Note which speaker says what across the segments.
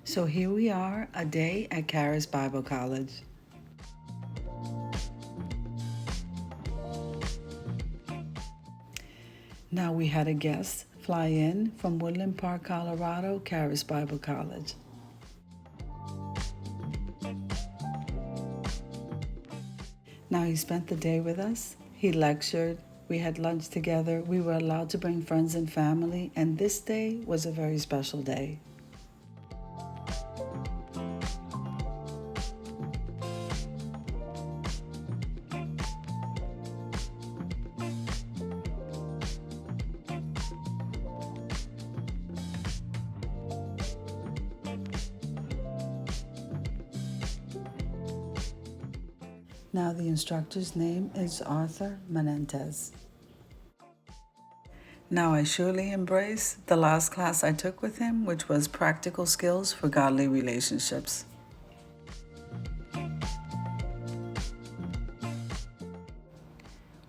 Speaker 1: So here we are, a day at Charis Bible College. Now we had a guest fly in from Woodland Park, Colorado, Charis Bible College. Now he spent the day with us. He lectured. We had lunch together. We were allowed to bring friends and family, and this day was a very special day. Now the instructor's name is Arthur Menendez. Now I surely embrace the last class I took with him, which was Practical Skills for Godly Relationships.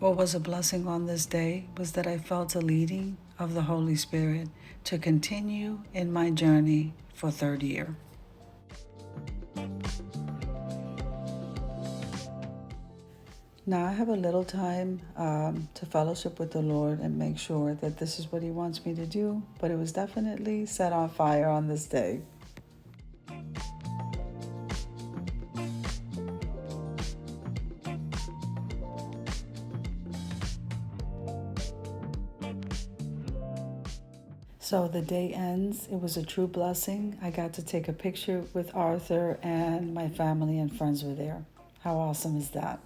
Speaker 1: What was a blessing on this day was that I felt a leading of the Holy Spirit to continue in my journey for third year. Now I have a little time to fellowship with the Lord and make sure that this is what He wants me to do, but it was definitely set on fire on this day. So the day ends. It was a true blessing. I got to take a picture with Arthur, and my family and friends were there. How awesome is that?